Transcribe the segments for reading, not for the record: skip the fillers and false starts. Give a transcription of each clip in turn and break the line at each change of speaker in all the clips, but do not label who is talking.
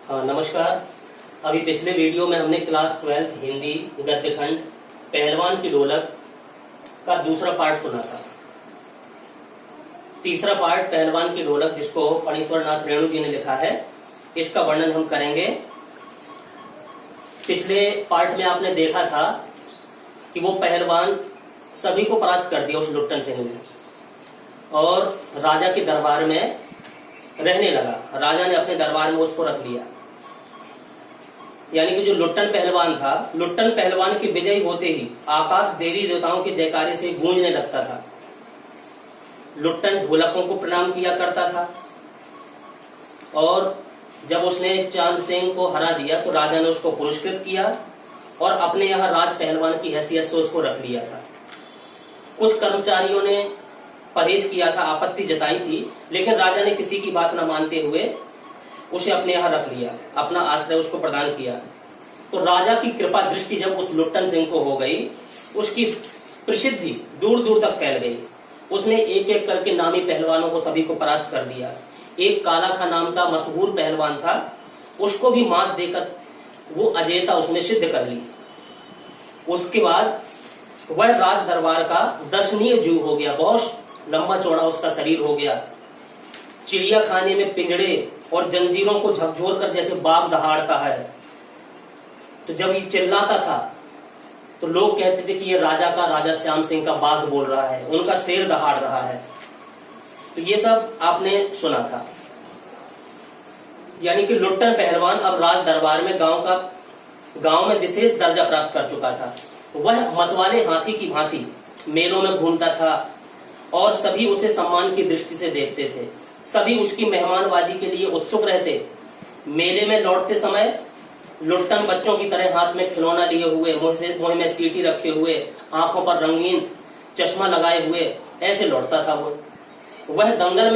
हाँ नमस्कार। अभी पिछले वीडियो में हमने क्लास 12 हिंदी गद्य खंड पहलवान की ढोलक का दूसरा पार्ट सुना था। तीसरा पार्ट पहलवान की ढोलक, जिसको फणीश्वर नाथ रेणु जी ने लिखा है, इसका वर्णन हम करेंगे। पिछले पार्ट में आपने देखा था कि वो पहलवान सभी को परास्त कर दिया उस लुट्टन सिंह ने और राजा के दरबार में रहने लगा। राजा ने अपने दरबार में उसको रख लिया। यानी कि जो लुट्टन पहलवान था, लुट्टन पहलवान की विजय होते ही आकाश देवी देवताओं के जयकारे से गूंजने लगता था। लुट्टन ढोलकों को प्रणाम किया करता था और जब उसने चांद सिंह को हरा दिया तो राजा ने उसको पुरस्कृत किया और अपने यहाँ राज पहलवान की हैसियत से उसको रख लिया था। कुछ कर्मचारियों ने परहेज किया था, आपत्ति जताई थी, लेकिन राजा ने किसी की बात न मानते हुए उसे अपने यहाँ रख लिया, अपना आश्रय उसको प्रदान किया। तो राजा की कृपा दृष्टि जब उस लुट्टन सिंह को हो गई, उसकी प्रसिद्धि दूर दूर तक फैल गई। उसने एक एक करके नामी पहलवानों को सभी को परास्त कर दिया। एक काला खां नाम का मशहूर पहलवान था, उसको भी मात देकर वो अजेयता उसने सिद्ध कर ली। उसके बाद वह राज दरबार का दर्शनीय जीव हो गया। बहुत लंबा चौड़ा उसका शरीर हो गया। चिड़िया खाने में पिंजड़े और जंजीरों को झकझोर कर जैसे बाघ दहाड़ता है, तो जब ये चिल्लाता था तो लोग कहते थे कि ये राजा का, राजा श्याम सिंह का बाघ बोल रहा है, उनका शेर दहाड़ रहा है। तो ये सब आपने सुना था। यानी कि लुट्टन पहलवान अब राज दरबार में गांव में विशेष दर्जा प्राप्त कर चुका था। वह मतवाले हाथी की भांति मेलों में घूमता था और सभी उसे सम्मान की दृष्टि से देखते थे। सभी उसकी मेहमानबाजी के लिए उत्सुक रहते। मेले में लौटते समय लुट्टन बच्चों की तरह हाथ में खिलौना लिए हुए, मुंह में सीटी रखे हुए, आंखों पर रंगीन चश्मा लगाए हुए ऐसे लौटता था। वह दंगल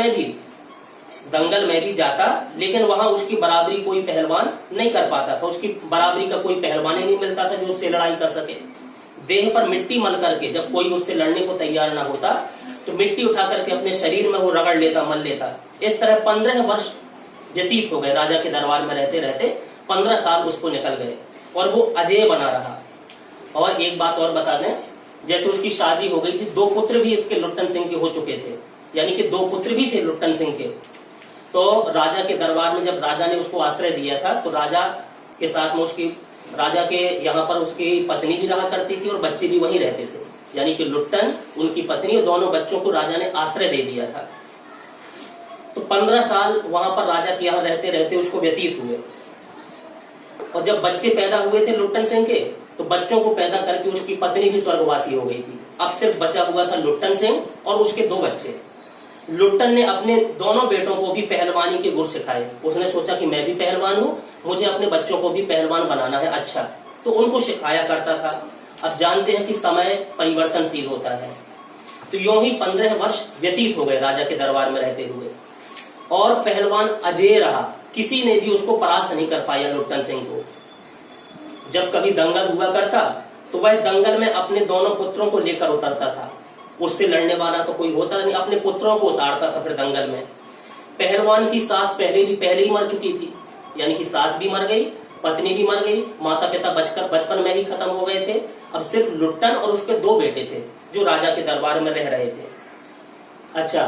में भी जाता, लेकिन वहां उसकी बराबरी कोई पहलवान नहीं कर पाता था। उसकी बराबरी का कोई पहलवान ही नहीं मिलता था जो उससे लड़ाई कर सके। देह पर मिट्टी मल करके जब कोई उससे लड़ने को तैयार ना होता तो मिट्टी उठा करके अपने शरीर में वो रगड़ लेता, मल लेता। इस तरह 15 वर्ष व्यतीत हो गए। राजा के दरबार में रहते रहते 15 साल उसको निकल गए और वो अजेय बना रहा। और एक बात और बता दें, जैसे उसकी शादी हो गई थी, 2 पुत्र भी इसके लुट्टन सिंह के हो चुके थे। यानी कि 2 पुत्र भी थे लुट्टन सिंह के। तो राजा के दरबार में जब राजा ने उसको आश्रय दिया था तो राजा के साथ में उसकी, राजा के यहाँ पर उसकी पत्नी भी रहा करती थी और बच्चे भी वहीं रहते थे। यानी कि लुट्टन, उनकी पत्नी और दोनों बच्चों को राजा ने आश्रय दे दिया था। तो 15 साल वहां पर राजा के यहाँ रहते रहते उसको व्यतीत हुए। और जब बच्चे पैदा हुए थे लुट्टन सिंह के, तो बच्चों को पैदा करके उसकी पत्नी भी स्वर्गवासी हो गई थी। अब सिर्फ बचा हुआ था लुट्टन सिंह और उसके 2 बच्चे। लुट्टन ने अपने दोनों बेटों को भी पहलवानी के गुर सिखाए। उसने सोचा कि मैं भी पहलवान हूँ, मुझे अपने बच्चों को भी पहलवान बनाना है। अच्छा, तो उनको सिखाया करता था। अब जानते हैं कि समय परिवर्तनशील होता है। तो यूं ही 15 वर्ष व्यतीत हो गए राजा के दरबार में रहते हुए और पहलवान अजेय रहा। किसी ने भी उसको परास्त नहीं कर पाया लुट्टन सिंह को। जब कभी दंगल हुआ करता तो वह दंगल में अपने दोनों पुत्रों को लेकर उतरता था। उससे लड़ने वाला तो कोई होता नहीं, अपने पुत्रों को उतारता था फिर दंगल में। पहलवान की सास पहले ही मर चुकी थी। यानी कि सास भी मर गई, पत्नी भी मर गई, माता पिता बचपन में ही खत्म हो गए थे। अब सिर्फ लुट्टन और उसके 2 बेटे थे जो राजा के दरबार में रह रहे थे। अच्छा,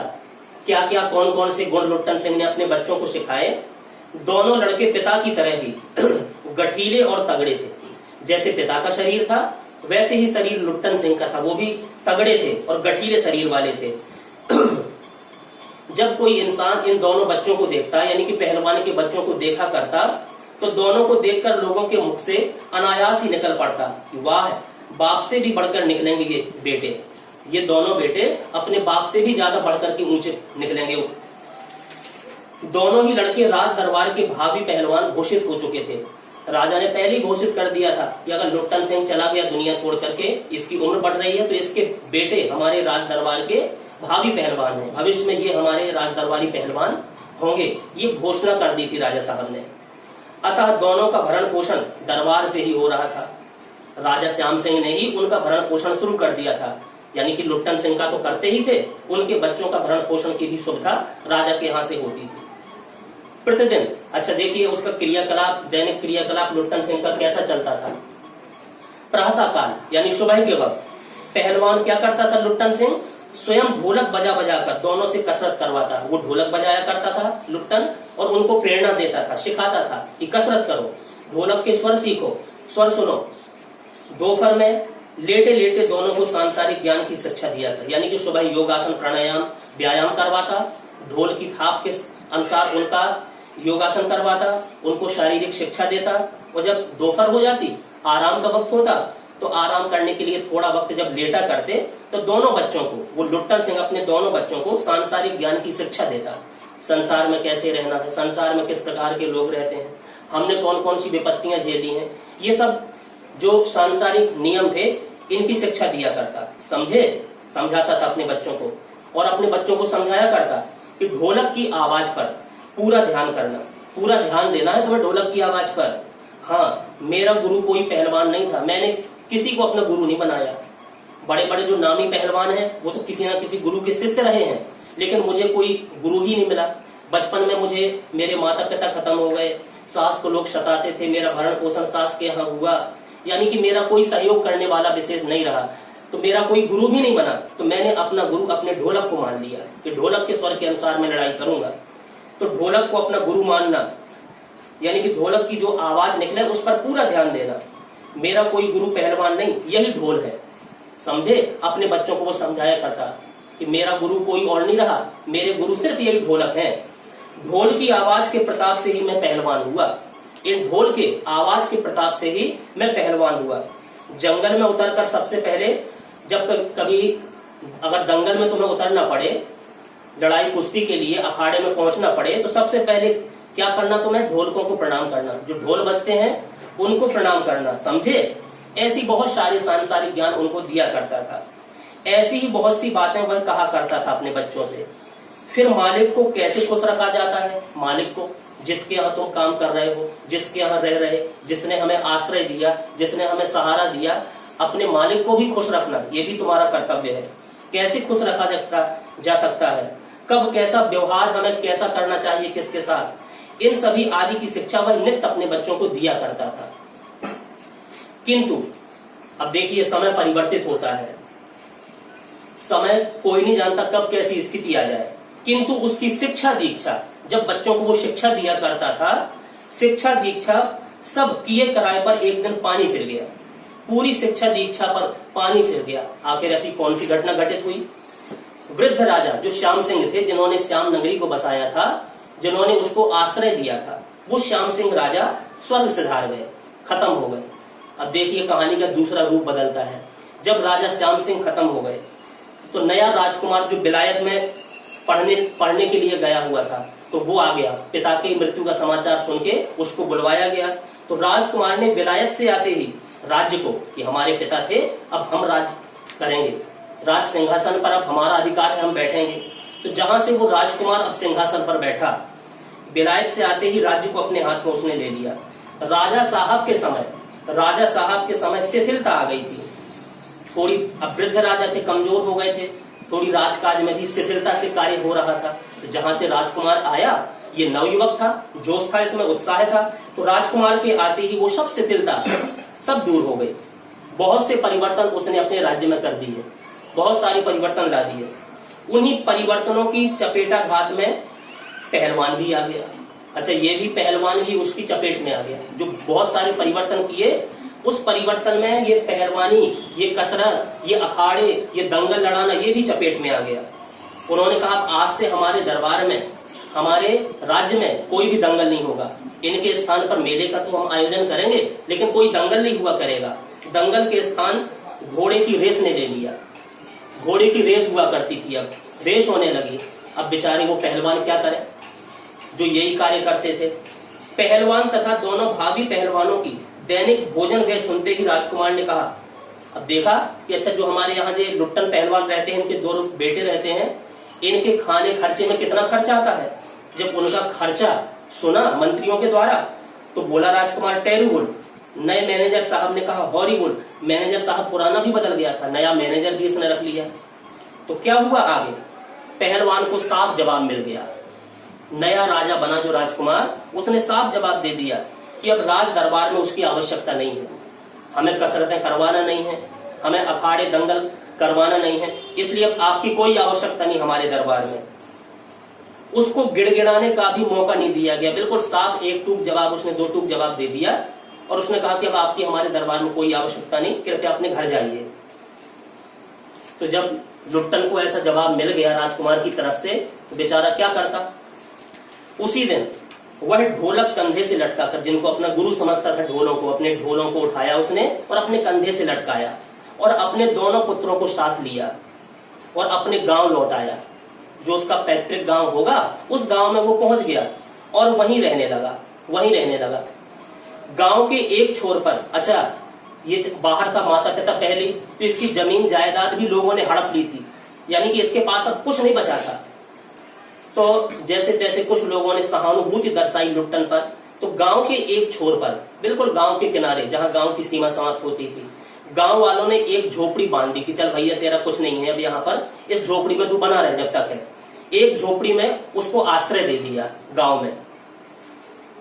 क्या क्या कौन कौन से गुण लुट्टन सिंह ने अपने बच्चों को सिखाए। दोनों लड़के पिता की तरह ही गठीले और तगड़े थे। जैसे पिता का शरीर था वैसे ही शरीर लुट्टन सिंह का था। वो भी तगड़े थे और गठीले शरीर वाले थे। जब कोई इंसान इन दोनों बच्चों को देखता, यानी कि पहलवान के बच्चों को देखा करता, तो दोनों को देखकर लोगों के मुख से अनायास ही निकल पड़ता कि वाह, बाप से भी बढ़कर निकलेंगे ये बेटे। ये दोनों बेटे अपने बाप से भी ज्यादा बढ़कर के ऊंचे निकलेंगे। दोनों ही लड़के राज दरबार के भावी पहलवान घोषित हो चुके थे। राजा ने पहले ही घोषित कर दिया था कि अगर लुट्टन सिंह चला गया दुनिया छोड़ करके, इसकी उम्र बढ़ रही है, तो इसके बेटे हमारे राज दरबार के भावी पहलवान हैं। भविष्य में ये हमारे राज दरबारी पहलवान होंगे। ये घोषणा कर दी थी राजा साहब ने। अतः दोनों का भरण पोषण दरबार से ही हो रहा था। राजा श्याम सिंह ने ही उनका भरण पोषण शुरू कर दिया था। यानी कि लुट्टन सिंह का तो करते ही थे, उनके बच्चों का भरण पोषण की भी सुविधा राजा के यहाँ से होती थी। प्रतिदिन। अच्छा देखिए उसका क्रियाकलाप, दैनिक क्रियाकलाप लुट्टन सिंह का कैसा चलता था। प्रातः काल यानी सुबह के वक्त पहलवान क्या करता था, लुट्टन सिंह स्वयं ढोलक बजा बजा कर दोनों से कसरत करवाता। वो ढोलक बजाया करता था लुट्टन, और उनको प्रेरणा देता था, सिखाता था कि कसरत करो, ढोलक के स्वर सीखो, स्वर सुनो। दोपहर में लेटे लेटे दोनों को सांसारिक ज्ञान की शिक्षा दिया था, यानी कि सुबह योगासन प्राणायाम व्यायाम करवाता, ढोल की थाप के अनुसार उनका योगासन करवाता, उनको शारीरिक शिक्षा देता। और जब दोपहर हो जाती, आराम का वक्त होता, तो आराम करने के लिए थोड़ा वक्त जब लेटा करते, तो दोनों बच्चों को, वो लुट्टन सिंह अपने दोनों बच्चों को सांसारिक ज्ञान की शिक्षा देता। संसार में कैसे रहना है, संसार में किस प्रकार के लोग रहते हैं, हमने कौन कौन सी विपत्तियां झेली हैं, ये सब जो सांसारिक नियम थे इनकी शिक्षा दिया करता। समझे, समझाता था अपने बच्चों को, और अपने बच्चों को समझाया करता कि ढोलक की आवाज पर पूरा ध्यान करना, पूरा ध्यान देना है तुम्हें ढोलक की आवाज पर। हाँ, मेरा गुरु कोई पहलवान नहीं था, मैंने किसी को अपना गुरु नहीं बनाया। बड़े बड़े जो नामी पहलवान हैं वो तो किसी ना किसी गुरु के शिष्य रहे हैं, लेकिन मुझे कोई गुरु ही नहीं मिला। बचपन में मुझे मेरे माता पिता खत्म हो गए, सास को लोग सताते थे, मेरा भरण पोषण सास के यहाँ हुआ, यानी कि मेरा कोई सहयोग करने वाला विशेष नहीं रहा, तो मेरा कोई गुरु भी नहीं बना। तो मैंने अपना गुरु अपने ढोलक को मान लिया कि ढोलक के स्वर के अनुसार मैं लड़ाई करूंगा। तो ढोलक को अपना गुरु मानना, यानी कि ढोलक की जो आवाज निकले उस पर पूरा ध्यान देना। मेरा कोई गुरु पहलवान नहीं, यही ढोल है। समझे, अपने बच्चों को वो समझाया करता कि मेरा गुरु कोई और नहीं रहा, मेरे गुरु सिर्फ यही ढोलक है। ढोल की आवाज के प्रताप से ही मैं पहलवान हुआ, इन ढोल के आवाज के प्रताप से ही मैं पहलवान हुआ। जंगल में उतरकर सबसे पहले, जब कभी अगर दंगल में तुम्हें उतरना पड़े, लड़ाई कुश्ती के लिए अखाड़े में पहुंचना पड़े, तो सबसे पहले क्या करना, तुम्हें ढोलकों को प्रणाम करना, जो ढोल बजते हैं उनको प्रणाम करना। समझे, ऐसी बहुत सारे सांसारिक ज्ञान उनको दिया करता था। ऐसी ही बहुत सी बातें वह कहा करता था अपने बच्चों से। फिर मालिक को कैसे खुश रखा जाता है, मालिक को, जिसके यहाँ तुम काम कर रहे हो, जिसके यहाँ रह रहे, जिसने हमें आश्रय दिया, जिसने हमें सहारा दिया, अपने मालिक को भी खुश रखना ये भी तुम्हारा कर्तव्य है। कैसे खुश रखा जा सकता है, कब कैसा व्यवहार हमें कैसा करना चाहिए किसके साथ, इन सभी आदि की शिक्षा वह नित्य अपने बच्चों को दिया करता था। किंतु अब देखिए समय परिवर्तित होता है, समय कोई नहीं जानता कब कैसी स्थिति आ जाए, किंतु उसकी शिक्षा दीक्षा, जब बच्चों को वो शिक्षा दिया करता था, शिक्षा दीक्षा सब किए कराए पर एक दिन पानी फिर गया, पूरी शिक्षा दीक्षा पर पानी फिर गया। आखिर ऐसी कौन सी घटना घटित हुई। वृद्ध राजा जो श्याम सिंह थे, जिन्होंने श्याम नगरी को बसाया था, जिन्होंने उसको आश्रय दिया था, वो श्याम सिंह राजा स्वर्ग सिधार गए, खत्म हो गए। अब देखिए कहानी का दूसरा रूप बदलता है। जब राजा श्याम सिंह खत्म हो गए, तो नया राजकुमार जो विलायत में पढ़ने के लिए गया हुआ था, तो वो आ गया। पिता की मृत्यु का समाचार सुन के उसको बुलवाया गया। तो राजकुमार ने विलायत से आते ही राज्य को, कि हमारे पिता थे, अब हम राज करेंगे, राज सिंहासन पर अब हमारा अधिकार है, हम बैठेंगे। तो जहां से वो राजकुमार अब सिंहासन पर बैठा, विलायत से आते ही राज्य को अपने हाथ में उसने ले लिया। राजा साहब के समय शिथिलता आ गई थी थोड़ी। अब वृद्ध राजा थे, कमजोर हो गए थे, थोड़ी राजकाज में भी शिथिलता से कार्य हो रहा था। तो जहां से राजकुमार आया, ये नवयुवक था, जोश था, इसमें उत्साह था, तो राजकुमार के आते ही वो सब शिथिलता सब दूर हो गई। बहुत से परिवर्तन उसने अपने राज्य में कर दिए, बहुत सारे परिवर्तन ला दिए। उन्हीं परिवर्तनों की चपेटाघात में पहलवान भी आ गया। अच्छा, ये भी पहलवान भी उसकी चपेट में आ गया। जो बहुत सारे परिवर्तन किए, उस परिवर्तन में ये पहलवानी, ये कसरत, ये अखाड़े, ये दंगल लड़ाना, ये भी चपेट में आ गया। उन्होंने कहा आज से हमारे दरबार में, हमारे राज्य में कोई भी दंगल नहीं होगा। इनके स्थान पर मेले का तो हम आयोजन करेंगे, लेकिन कोई दंगल नहीं हुआ करेगा। दंगल के स्थान घोड़े की रेस ने ले लिया। घोड़े की रेस हुआ करती थी, अब रेस होने लगी। अब बेचारे वो पहलवान क्या करें जो यही कार्य करते थे। पहलवान तथा दोनों भावी पहलवानों की दैनिक भोजन व्यय सुनते ही राजकुमार ने कहा, अब देखा कि अच्छा जो हमारे यहाँ जो लुट्टन पहलवान रहते हैं, इनके 2 बेटे रहते हैं, इनके खाने खर्चे में कितना खर्चा आता है। जब उनका खर्चा सुना मंत्रियों के द्वारा, तो बोला राजकुमार टेरिबल। नए मैनेजर साहब ने कहा हॉरिबल। मैनेजर साहब पुराना भी बदल गया था, नया मैनेजर भी इसने रख लिया। तो क्या हुआ आगे, पहलवान को साफ जवाब मिल गया। नया राजा बना जो राजकुमार, उसने साफ जवाब दे दिया कि अब राज दरबार में उसकी आवश्यकता नहीं है, हमें कसरतें करवाना नहीं है, हमें अखाड़े दंगल करवाना नहीं है, इसलिए अब आपकी कोई आवश्यकता नहीं हमारे दरबार में। उसको गिड़गिड़ाने का भी मौका नहीं दिया गया, बिल्कुल साफ एक टूक जवाब, उसने 2 टूक जवाब दे दिया और उसने कहा कि अब आपकी हमारे दरबार में कोई आवश्यकता नहीं, कृपया अपने घर जाइए। तो जब लुट्टन को ऐसा जवाब मिल गया राजकुमार की तरफ से, तो बेचारा क्या करता। उसी दिन वह ढोलक कंधे से लटकाकर, जिनको अपना गुरु समझता था ढोलों को, अपने ढोलों को उठाया उसने और अपने कंधे से लटकाया और अपने दोनों पुत्रों को साथ लिया और अपने गांव लौट आया। जो उसका पैतृक गांव होगा उस गांव में वो पहुंच गया और वहीं रहने लगा। गांव के एक छोर पर, अच्छा ये बाहर था माता पिता पहले, तो इसकी जमीन जायदाद भी लोगों ने हड़प ली थी, यानी कि इसके पास अब कुछ नहीं बचा था। तो जैसे तैसे कुछ लोगों ने सहानुभूति दर्शाई लुट्टन पर, तो गांव के एक छोर पर, बिल्कुल गांव के किनारे जहां गांव की सीमा समाप्त होती थी, गांव वालों ने एक झोपड़ी बांध दी कि चल भैया तेरा कुछ नहीं है अब यहाँ पर, इस झोपड़ी में तू बना रहे जब तक है। एक झोपड़ी में उसको आश्रय दे दिया गांव में।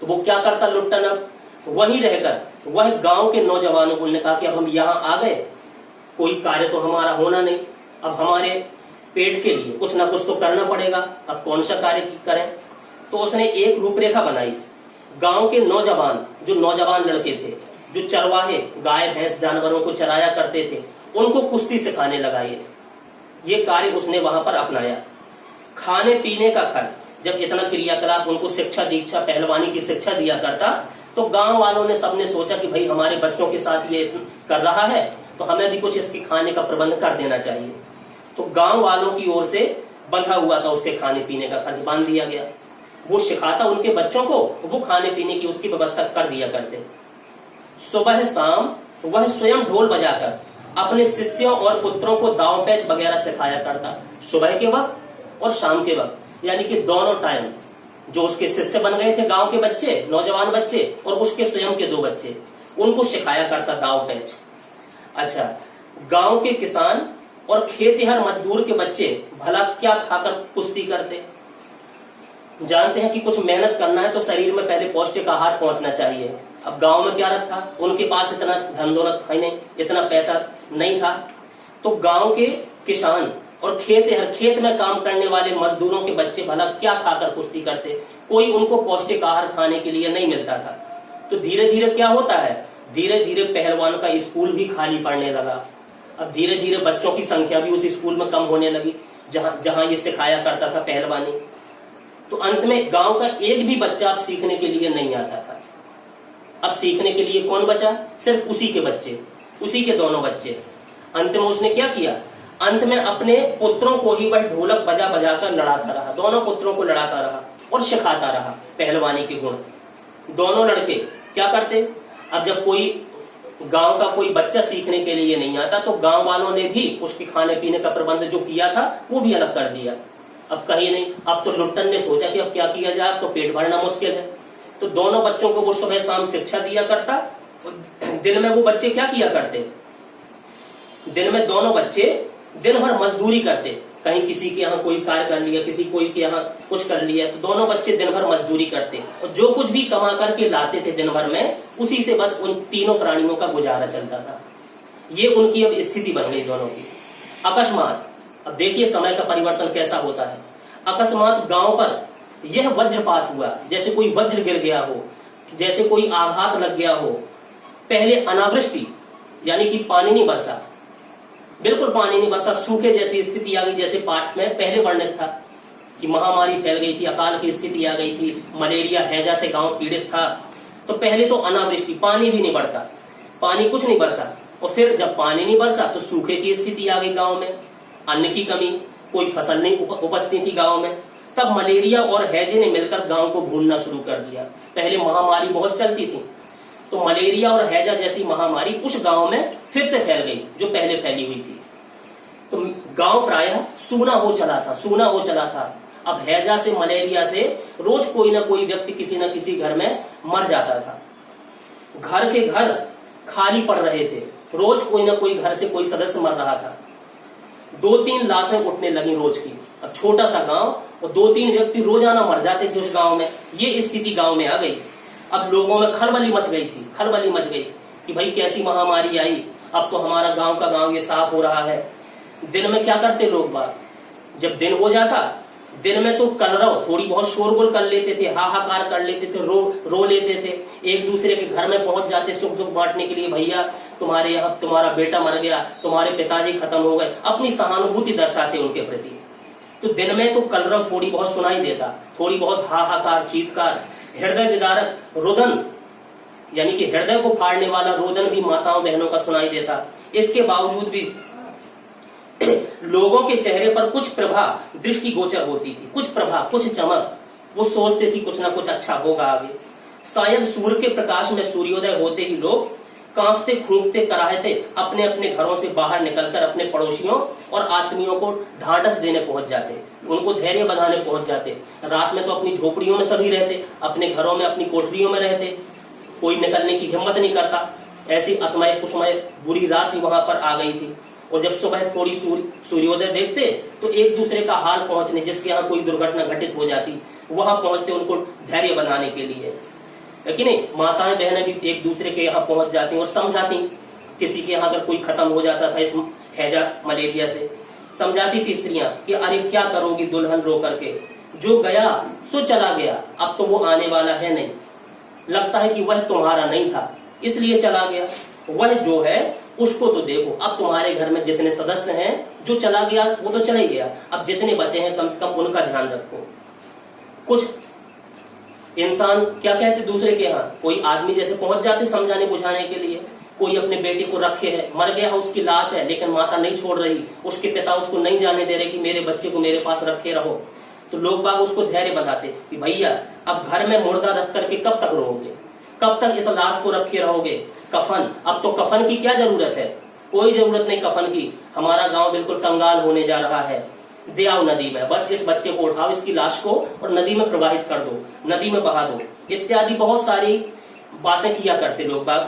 तो वो क्या करता लुट्टन, अब वहीं रहकर वह गांव के नौजवानों को ने कहा कि अब हम यहाँ आ गए, कोई कार्य तो हमारा होना नहीं, अब हमारे पेट के लिए कुछ ना कुछ तो करना पड़ेगा, अब कौन सा कार्य करें। तो उसने एक रूपरेखा बनाई। गांव के नौजवान, जो नौजवान लड़के थे, जो चरवाहे गाय भैंस जानवरों को चराया करते थे, उनको कुश्ती सिखाने लगा। ये कार्य उसने वहां पर अपनाया। खाने पीने का खर्च, जब इतना क्रियाकलाप उनको शिक्षा दीक्षा पहलवानी की शिक्षा दिया करता, तो गांव वालों ने सबने सोचा कि भाई हमारे बच्चों के साथ ये कर रहा है तो हमें भी कुछ इसके खाने का प्रबंध कर देना चाहिए। तो गांव वालों की ओर से बंधा हुआ था उसके खाने पीने का खर्च बांध दिया गया। वो सिखाता उनके बच्चों को, वो खाने पीने की उसकी व्यवस्था कर दिया करते। सुबह शाम वह स्वयं ढोल बजाकर अपने शिष्यों और पुत्रों को दांव पैच वगैरह सिखाया करता, सुबह के वक्त और शाम के वक्त, यानी कि दोनों टाइम। जो उसके शिष्य बन गए थे गांव के बच्चे, नौजवान बच्चे, और उसके स्वयं के 2 बच्चे, उनको सिखाया करता दांव पैच। अच्छा, गांव के किसान और खेतिहर मजदूर के बच्चे भला क्या खाकर कुश्ती करते। जानते हैं कि कुछ मेहनत करना है तो शरीर में पहले पौष्टिक आहार पहुंचना चाहिए। अब गांव में क्या रखा, उनके पास इतना धन दौलत था ही नहीं, इतना पैसा नहीं था। तो गांव के किसान और खेत में काम करने वाले मजदूरों के बच्चे भला क्या खाकर कुश्ती करते, कोई उनको पौष्टिक आहार खाने के लिए नहीं मिलता था। तो धीरे धीरे क्या होता है, धीरे धीरे पहलवान का स्कूल भी खाली पड़ने लगा। अब धीरे धीरे बच्चों की संख्या भी उस स्कूल में कम होने लगी जहां ये सिखाया करता था पहलवानी। तो अंत में गांव का एक भी बच्चा अब सीखने के लिए नहीं आता था। अब सीखने के लिए कौन बचा, सिर्फ उसी के बच्चे, उसी के दोनों बच्चे। अंत में उसने क्या किया, अंत में अपने पुत्रों को ही वह ढोलक बजा बजा कर लड़ाता रहा, दोनों पुत्रों को लड़ाता रहा और सिखाता रहा पहलवानी के गुण। दोनों लड़के क्या करते, अब जब कोई गांव का कोई बच्चा सीखने के लिए नहीं आता तो गांव वालों ने भी उसके खाने पीने का प्रबंध जो किया था वो भी अलग कर दिया। अब कहीं नहीं, अब तो लुट्टन ने सोचा कि अब क्या किया जाए, अब तो पेट भरना मुश्किल है। तो दोनों बच्चों को वो सुबह शाम शिक्षा दिया करता। दिन में वो बच्चे क्या किया करते, दिन में दोनों बच्चे दिन भर मजदूरी करते, कहीं किसी के यहाँ कोई कार्य कर लिया, किसी कोई के यहाँ कुछ कर लिया, तो दोनों बच्चे दिन भर मजदूरी करते और जो कुछ भी कमा करके लाते थे दिन भर में, उसी से बस उन तीनों प्राणियों का गुजारा चलता था। ये उनकी अब स्थिति बन गई दोनों की। अकस्मात, अब देखिए समय का परिवर्तन कैसा होता है। अकस्मात गांव पर यह वज्रपात हुआ, जैसे कोई वज्र गिर गया हो, जैसे कोई आघात लग गया हो। पहले अनावृष्टि यानी कि पानी नहीं बरसा, बिल्कुल पानी नहीं बरसा, सूखे जैसी स्थिति आ गई, जैसे पाठ में पहले वर्णित था कि महामारी फैल गई थी, अकाल की स्थिति आ गई थी, मलेरिया हैजा से गांव पीड़ित था। तो पहले तो अनावृष्टि, पानी भी नहीं बढ़ता, पानी कुछ नहीं बरसा, और फिर जब पानी नहीं बरसा तो सूखे की स्थिति आ गई गांव में, अन्न की कमी, कोई फसल नहीं उपजती थी गांव में। तब मलेरिया और हैजे ने मिलकर गांव को भूनना शुरू कर दिया। पहले महामारी बहुत चलती थी, तो मलेरिया और हैजा जैसी महामारी उस गांव में फिर से फैल गई जो पहले फैली हुई थी। तो गांव प्रायः सूना हो चला था। अब हैजा से, मलेरिया से रोज कोई ना कोई व्यक्ति किसी न किसी घर में मर जाता था। घर के घर खाली पड़ रहे थे, रोज कोई ना कोई घर से कोई सदस्य मर रहा था। 2-3 लाशें उठने लगी रोज की। अब छोटा सा गांव और 2-3 व्यक्ति रोजाना मर जाते थे उस गांव में, ये स्थिति गांव में आ गई। अब लोगों में खलबली मच गई थी, खलबली मच गई कि भाई कैसी महामारी आई, अब तो हमारा गांव का गांव ये साफ हो रहा है। दिन में क्या करते लोग बात, जब दिन हो जाता, दिन में तो कलरव थोड़ी बहुत शोरगुल कर लेते थे, हाहाकार कर लेते थे, रो लेते थे, एक दूसरे के घर में पहुंच जाते सुख दुख बांटने के लिए, भैया तुम्हारे यहाँ तुम्हारा बेटा मर गया, तुम्हारे पिताजी खत्म हो गए, अपनी सहानुभूति दर्शाते उनके प्रति। तो दिन में तो कलरव थोड़ी बहुत सुनाई देता, थोड़ी बहुत हाहाकार, चीत्कार, हृदय विदारक रोदन, यानी कि हृदय को फाड़ने वाला रोदन भी माताओं बहनों का सुनाई देता। इसके बावजूद भी लोगों के चेहरे पर कुछ प्रभा दृष्टि गोचर होती थी, कुछ प्रभा, कुछ चमक। वो सोचते थी कुछ ना कुछ अच्छा होगा आगे। शायद सूर्य के प्रकाश में सूर्योदय होते ही लोग कांपते खूंकते कराहते अपने अपने घरों से बाहर निकलकर अपने पड़ोसियों और आत्मीयों को ढांढस देने पहुंच जाते, उनको धैर्य बंधाने पहुंच जाते। रात में तो अपनी झोपड़ियों में सभी रहते, अपने घरों में अपनी कोठरियों में रहते, कोई निकलने की हिम्मत नहीं करता। ऐसी असमय कुसमय बुरी रात ही वहां पर आ गई थी। और जब सुबह थोड़ी सूर्योदय देखते तो एक दूसरे का हाल पहुंचने, जिसके यहाँ कोई दुर्घटना घटित हो जाती, वहां पहुंचते उनको धैर्य बनाने के लिए। लेकिन माताएं बहनें भी एक दूसरे के यहाँ पहुंच जाती और समझाती, किसी के यहाँ अगर कोई खत्म हो जाता था इस हैजा मलेरिया से, समझाती थी स्त्रियां कि अरे क्या करोगी दुल्हन रो करके, जो गया सो चला गया, अब तो वो आने वाला है नहीं, लगता है कि वह तुम्हारा नहीं था इसलिए चला गया, वह जो है उसको तो देखो, अब तुम्हारे घर में जितने सदस्य हैं, जो चला गया वो तो चला ही गया, अब जितने बचे हैं कम से कम उनका ध्यान रखो। कुछ इंसान क्या कहते दूसरे के यहाँ, कोई आदमी जैसे पहुंच जाते समझाने बुझाने के लिए, कोई अपने बेटे को रखे है, मर गया है, उसकी लाश है, लेकिन माता नहीं छोड़ रही, उसके पिता उसको नहीं जाने दे रहे कि मेरे बच्चे को मेरे पास रखे रहो। तो लोग बाग उसको धैर्य बताते कि भैया अब घर में मुर्दा रख करके कब तक रहोगे, कब तक इस लाश को रखे रहोगे। कफन, अब तो कफन की क्या जरूरत है, कोई जरूरत नहीं कफन की, हमारा गांव बिल्कुल कंगाल होने जा रहा है, दे आओ नदी में, बस इस बच्चे को उठाओ, इसकी लाश को और नदी में प्रवाहित कर दो, नदी में बहा दो, इत्यादि बहुत सारी बातें किया करते लोग बाग।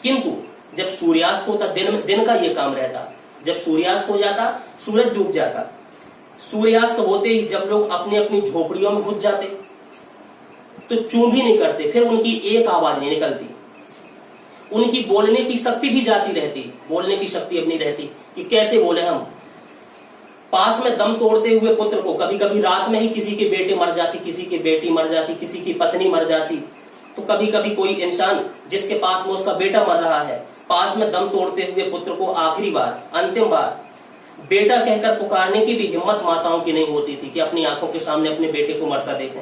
किंतु जब सूर्यास्त होता, दिन का ये काम रहता, जब सूर्यास्त हो जाता, सूरज डूब जाता, सूर्यास्त होते ही जब लोग अपनी अपनी झोपड़ियों में घुस जाते तो चूं भी नहीं करते, फिर उनकी एक आवाज नहीं निकलती, उनकी बोलने की शक्ति भी जाती रहती, बोलने की शक्ति अब नहीं रहती कि कैसे बोले हम। पास में दम तोड़ते हुए पुत्र को, कभी कभी रात में ही किसी के बेटे मर जाती, किसी की बेटी मर जाती, किसी की पत्नी मर जाती, तो कभी कभी कोई इंसान जिसके पास में उसका बेटा मर रहा है, पास में दम तोड़ते हुए पुत्र को आखिरी बार, अंतिम बार बेटा कहकर पुकारने की भी हिम्मत माताओं की नहीं होती थी कि अपनी आंखों के सामने अपने बेटे को मरता देखें।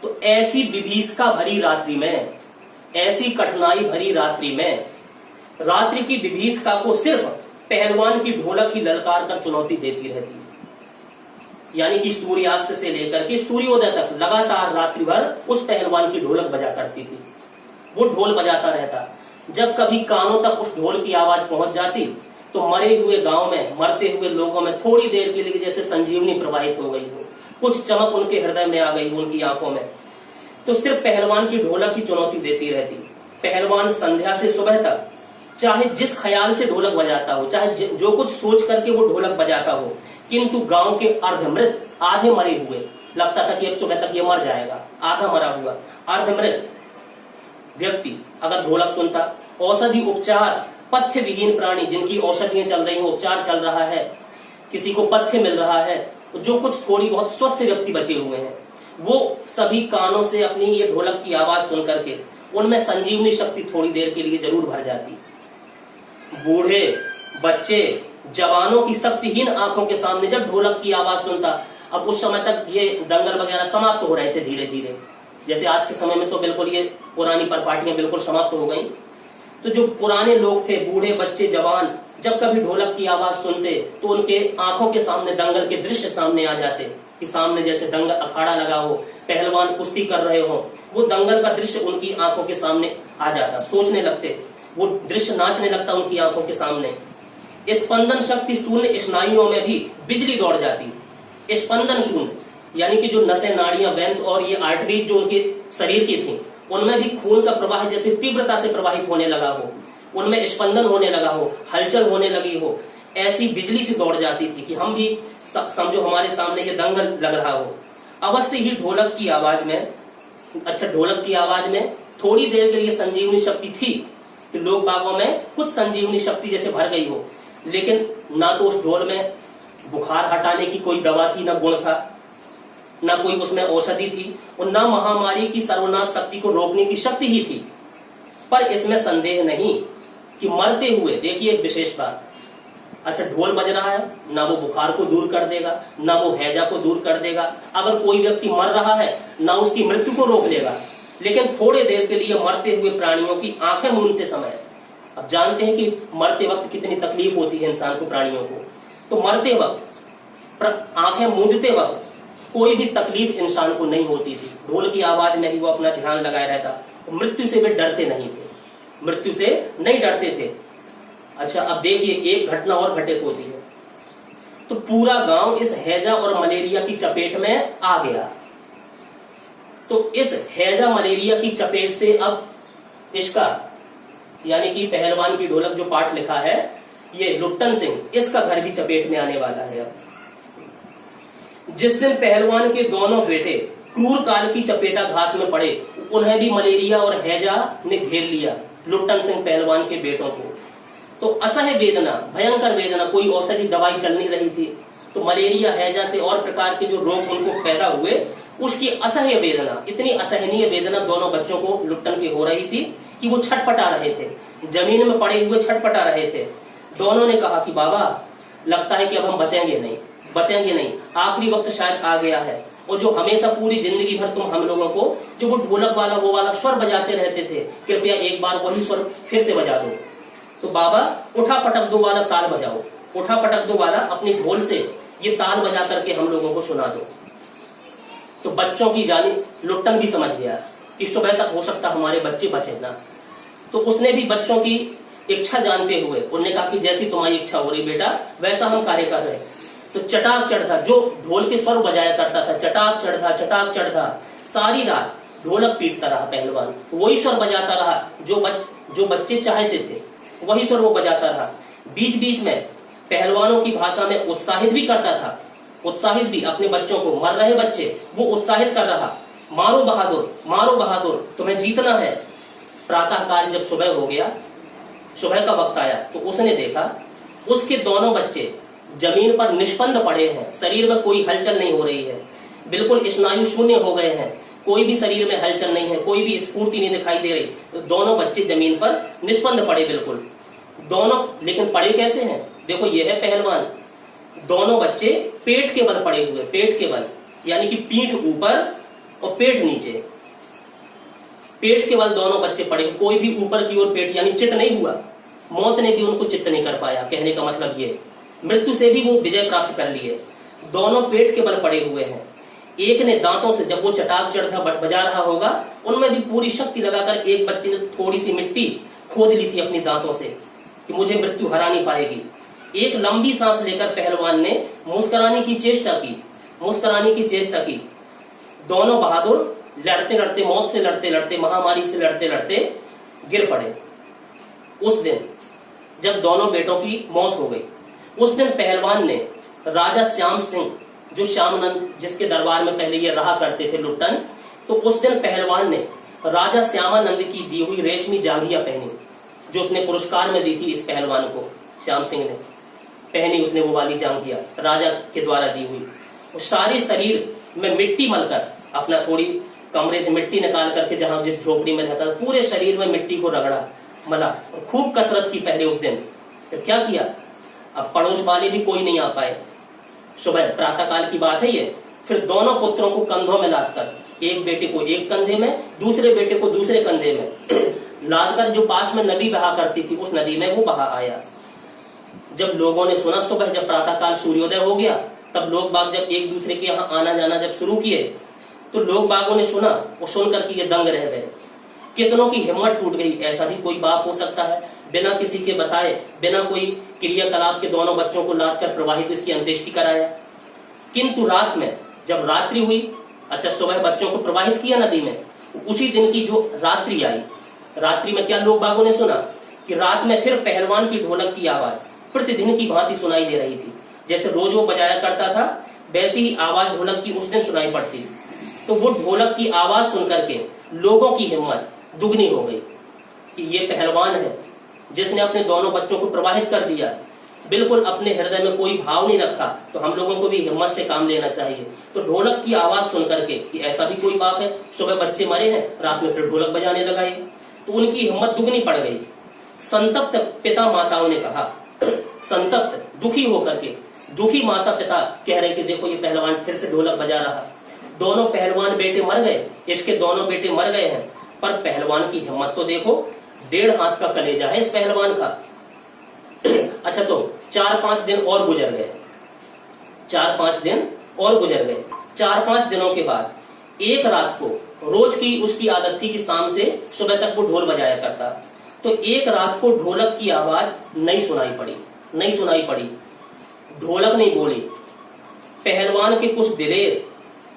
तो ऐसी विभीषिका भरी रात्रि में, ऐसी कठिनाई भरी रात्रि में, रात्रि की विभीषिका को सिर्फ पहलवान की ढोलक ही ललकार कर चुनौती देती रहती है। यानी कि सूर्यास्त से लेकर के सूर्योदय तक लगातार रात्रि भर उस पहलवान की ढोलक बजा करती थी, वो ढोल बजाता रहता। जब कभी कानों तक उस ढोल की आवाज पहुंच जाती तो मरे हुए गांव में, मरते हुए लोगों में थोड़ी देर के लिए जैसे संजीवनी प्रवाहित हो गई हो, कुछ चमक उनके हृदय में आ गई हो, उनकी आंखों में। तो सिर्फ पहलवान की ढोलक ही चुनौती देती रहती। पहलवान संध्या से सुबह तक चाहे जिस ख्याल से ढोलक बजाता हो, चाहे जो कुछ सोच करके वो ढोलक बजाता हो, किंतु गांव के अर्धमृत, आधे मरे हुए, लगता था कि अब सुबह तक ये मर जाएगा, आधा मरा हुआ अर्धमृत व्यक्ति अगर ढोलक सुनता, औषधि उपचार, पथ्य विहीन प्राणी जिनकी औषधियां चल रही हैं, उपचार चल रहा है, किसी को पथ्य मिल रहा है, जो कुछ थोड़ी बहुत स्वस्थ व्यक्ति बचे हुए हैं, वो सभी कानों से अपनी ये ढोलक की आवाज सुन करके उनमें संजीवनी शक्ति थोड़ी देर के लिए जरूर भर जाती। बूढ़े, बच्चे, जवानों की शक्तिहीन आंखों के सामने जब ढोलक की आवाज सुनता, अब उस समय तक ये दंगल वगैरह समाप्त हो रहे थे धीरे धीरे, जैसे आज के समय में तो बिल्कुल ये पुरानी परपाटियां बिल्कुल समाप्त हो गई। तो जो पुराने लोग थे, बूढ़े, बच्चे, जवान, जब कभी ढोलक की आवाज सुनते तो उनके आंखों के सामने दंगल के दृश्य सामने आ जाते कि सामने जैसे दंगल अखाड़ा लगा हो, पहलवान कुश्ती कर रहे हो, वो दंगल का दृश्य उनकी आंखों के सामने आ जाता, सोचने लगते, वो दृश्य नाचने लगता उनकी आंखों के सामने। स्पंदन शक्ति शून्य स्नायुओं में भी बिजली दौड़ जाती, स्पंदन शून्य, यानी कि जो नसें, नाड़ियां, वेन्स और ये आर्टरीज जो उनके शरीर की थी, उनमें भी खून का प्रवाह जैसे तीव्रता से प्रवाहित होने लगा हो, उनमें स्पंदन होने लगा हो, हलचल होने लगी हो, ऐसी बिजली से दौड़ जाती थी कि हम भी समझो हमारे सामने ये दंगल लग रहा हो। अवश्य ही ढोलक की आवाज में, अच्छा ढोलक की आवाज में थोड़ी देर के लिए संजीवनी शक्ति थी कि लोग बागों में कुछ संजीवनी शक्ति जैसे भर गई हो, लेकिन ना तो उस ढोल में बुखार हटाने की कोई दवा थी, ना गुण था, ना कोई उसमें औषधि थी, और ना महामारी की सर्वनाश शक्ति को रोकने की शक्ति ही थी। पर इसमें संदेह नहीं कि मरते हुए, देखिए एक विशेष बात, अच्छा ढोल बज रहा है, ना वो बुखार को दूर कर देगा, ना वो हैजा को दूर कर देगा। अगर कोई व्यक्ति मर रहा है, ना उसकी मृत्यु को रोक लेगा, लेकिन थोड़े देर के लिए मरते हुए प्राणियों की आंखें मूंदते समय, अब जानते हैं कि मरते वक्त कितनी तकलीफ होती है इंसान को, प्राणियों को, तो मरते वक्त आंखें मूंदते वक्त कोई भी तकलीफ इंसान को नहीं होती थी। ढोल की आवाज में ही वो अपना ध्यान लगाए रहता, मृत्यु से वे डरते नहीं थे, मृत्यु से नहीं डरते थे। अच्छा अब देखिए एक घटना और घटित होती है, तो पूरा गांव इस हैजा और मलेरिया की चपेट में आ गया। तो इस हैजा मलेरिया की चपेट से अब इसका यानी कि पहलवान की ढोलक जो पाठ लिखा है, ये लुट्टन सिंह, इसका घर भी चपेट में आने वाला है। अब जिस दिन पहलवान के दोनों बेटे क्रूर काल की चपेटाघात में पड़े, उन्हें भी मलेरिया और हैजा ने घेर लिया, लुट्टन सिंह पहलवान के बेटों को। तो असह्य वेदना, भयंकर वेदना, कोई औषधि दवाई चल नहीं रही थी, तो मलेरिया हैजा से और प्रकार के जो रोग उनको पैदा हुए, उसकी असह्य वेदना, इतनी असहनीय वेदना दोनों बच्चों को लुट्टन की हो रही थी कि वो छटपटा रहे थे, जमीन में पड़े हुए छटपटा रहे थे। दोनों ने कहा कि बाबा लगता है कि अब हम बचेंगे नहीं, आखिरी वक्त शायद आ गया है, और जो हमेशा पूरी जिंदगी भर तुम हम लोगों को जो वो ढोलक वाला वो वाला स्वर बजाते रहते थे, कृपया एक बार वही स्वर फिर से बजा दो। तो बाबा उठा पटक दो वाला ताल बजाओ, उठा पटक दो वाला अपनी ढोल से ये ताल बजा करके हम लोगों को सुना दो। तो बच्चों की जानी लुट्टन भी समझ गया कि सुबह तक हो सकता हमारे बच्चे बचे ना, तो उसने भी बच्चों की इच्छा जानते हुए उन्होंने कहा कि जैसी तुम्हारी इच्छा हो रही बेटा वैसा हम कार्य कर रहे हैं। तो चटाक चढ़ता, जो ढोल के स्वर बजाया करता था, चटाक चढ़ता सारी रात ढोलक पीटता रहा पहलवान, वही स्वर बजाता रहा जो बच्चे चाहते थे, वही स्वर वो बजाता रहा। बीच बीच में पहलवानों की भाषा में उत्साहित भी करता था, उत्साहित भी अपने बच्चों को, मर रहे बच्चे वो उत्साहित कर रहा, मारो बहादुर तुम्हें जीतना है। प्रातः काल जब सुबह हो गया, सुबह का वक्त आया, तो उसने देखा उसके दोनों बच्चे जमीन पर निष्पन्द पड़े हैं, शरीर में कोई हलचल नहीं हो रही है, बिल्कुल स्नायु शून्य हो गए हैं, कोई भी शरीर में हलचल नहीं है, कोई भी स्फूर्ति नहीं दिखाई दे रही। तो दोनों बच्चे जमीन पर निष्पन्द पड़े बिल्कुल, दोनों, लेकिन पड़े कैसे हैं? देखो ये है पहलवान, दोनों बच्चे पेट के बल पड़े हुए, पेट के बल, यानी कि पीठ ऊपर और पेट नीचे, पेट के बल दोनों बच्चे पड़े, कोई भी ऊपर की ओर पेट, यानी चित नहीं हुआ, मौत ने भी उनको चित्त नहीं कर पाया। कहने का मतलब ये, मृत्यु से भी वो विजय प्राप्त कर लिए, दोनों पेट के बल पड़े हुए हैं। एक ने दांतों से, जब वो चटाक चढ़ता बजा रहा होगा, उनमें भी पूरी शक्ति लगाकर एक बच्चे ने थोड़ी सी मिट्टी खोद ली थी अपनी दांतों से कि मुझे मृत्यु हरा नहीं पाएगी। एक लंबी सांस लेकर पहलवान ने मुस्कुराने की चेष्टा की। दोनों बहादुर लड़ते लड़ते, मौत से लड़ते लड़ते, महामारी से लड़ते लड़ते गिर पड़े। उस दिन जब दोनों बेटों की मौत हो गई, उस दिन पहलवान ने राजा श्याम सिंह, जो श्यामनंद जिसके दरबार में पहले ये रहा करते थे लुट्टन, तो उस दिन पहलवान ने राजा श्यामानंद की दी हुई रेशमी जांघिया पहनी, जो उसने पुरस्कार में दी थी इस पहलवान को, श्याम सिंह ने पहनी, उसने वो वाली जांघिया राजा के द्वारा दी हुई। वो सारे शरीर में मिट्टी मलकर, अपना थोड़ी कमरे से मिट्टी निकाल करके जहां जिस झोपड़ी में रहता था, पूरे शरीर में मिट्टी को रगड़ा, मला, और खूब कसरत की पहले उस दिन। फिर क्या किया, अब पड़ोस वाले भी कोई नहीं आ पाए, सुबह प्रातः काल की बात है ये। फिर दोनों पुत्रों को कंधों में लादकर, एक बेटे को एक कंधे में, दूसरे बेटे को दूसरे कंधे में लादकर, जो पास में नदी बहा करती थी उस नदी में वो बहा आया। जब लोगों ने सुना, सुबह जब प्रातः काल सूर्योदय हो गया, तब लोग बाग जब एक दूसरे के यहाँ आना जाना जब शुरू किए, तो लोग बागों ने सुना, वो सुनकर के ये दंग रह गए। कितनों की हिम्मत टूट गई, ऐसा भी कोई बाप हो सकता है बिना किसी के बताए, बिना कोई क्रियाकलाप के दोनों बच्चों को लादकर प्रवाहित इसकी अंत्येष्टि कराया। किंतु रात में जब रात्रि हुई, अच्छा सुबह बच्चों को प्रवाहित किया नदी में, उसी दिन की जो रात्रि आई, रात्रि में क्या लोग बागों ने सुना कि रात में फिर पहलवान की ढोलक की आवाज, प्रतिदिन की भांति सुनाई दे रही थी। जैसे रोज वो बजाया करता था वैसी ही आवाज ढोलक की उस दिन सुनाई पड़ती। तो वो ढोलक की आवाज सुनकर के लोगों की हिम्मत दुगनी हो गई कि ये पहलवान है जिसने अपने दोनों बच्चों को प्रवाहित कर दिया, बिल्कुल अपने हृदय में कोई भाव नहीं रखा, तो हम लोगों को भी हिम्मत से काम लेना चाहिए। तो ढोलक की आवाज सुनकर के कि ऐसा भी कोई बाप है, सुबह बच्चे मरे हैं, रात में फिर ढोलक बजाने लगाए, तो उनकी हिम्मत दुगनी पड़ गई। संतप्त पिता माताओं ने कहा, संतप्त दुखी होकर के दुखी माता पिता कह रहे कि देखो ये पहलवान फिर से ढोलक बजा रहा। दोनों पहलवान बेटे मर गए, इसके दोनों बेटे मर गए हैं, पर पहलवान की हिम्मत तो देखो, 1.5 हाथ का कलेजा है इस पहलवान का। अच्छा, तो 4-5 दिन और गुजर गए, 4-5 दिन और गुजर गए। 4-5 दिनों के बाद एक रात को, रोज की उसकी आदत थी कि शाम से सुबह तक वो ढोल बजाया करता, तो एक रात को ढोलक की आवाज नहीं सुनाई पड़ी, ढोलक नहीं बोली। पहलवान के कुछ दिलेर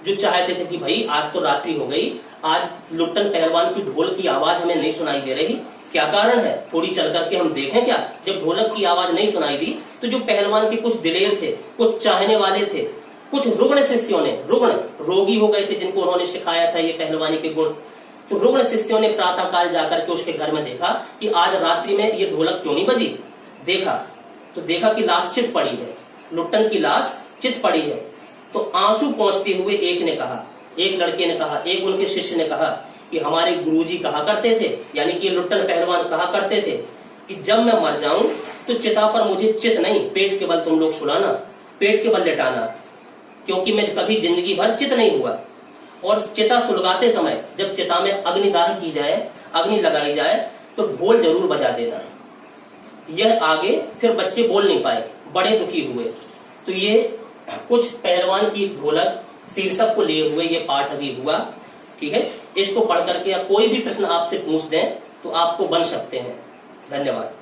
जो चाहते थे कि भाई आज तो रात्रि हो गई, आज लुट्टन पहलवान की ढोल की आवाज हमें नहीं सुनाई दे रही, क्या कारण है, थोड़ी चल करके हम देखें क्या। जब ढोलक की आवाज नहीं सुनाई दी तो जो पहलवान के कुछ दिलेर थे, कुछ चाहने वाले थे, कुछ रुग्ण शिष्यों ने, रुग्ण रोगी हो गए थे जिनको उन्होंने सिखाया था ये पहलवानी के गुण, तो रुग्ण शिष्यों ने प्रातः काल जाकर के उसके घर में देखा कि आज रात्रि में ये ढोलक क्यों नहीं बजी। देखा कि लाश चित पड़ी है, लुट्टन की लाश चित पड़ी है। तो आंसू पोंछते हुए एक लड़के ने कहा, एक उनके शिष्य ने कहा कि हमारे गुरुजी कहा करते थे, यानी कि लुट्टन पहलवान कहा करते थे कि जब मैं मर जाऊं तो चिता पर मुझे चित नहीं, पेट के बल तुम लोग सुलाना, पेट के बल लेटाना, क्योंकि मैं कभी जिंदगी भर चित नहीं हुआ। और चिता सुलगाते समय जब चिता में अग्निदाह की जाए, अग्नि लगाई जाए, तो ढोल जरूर बजा देना। यह आगे फिर बच्चे बोल नहीं पाए, बड़े दुखी हुए। तो ये कुछ पहलवान की ढोलक शीर्षक को लिए हुए ये पाठ अभी हुआ, ठीक है। इसको पढ़ करके या कोई भी प्रश्न आपसे पूछ दें तो आपको बन सकते हैं। धन्यवाद।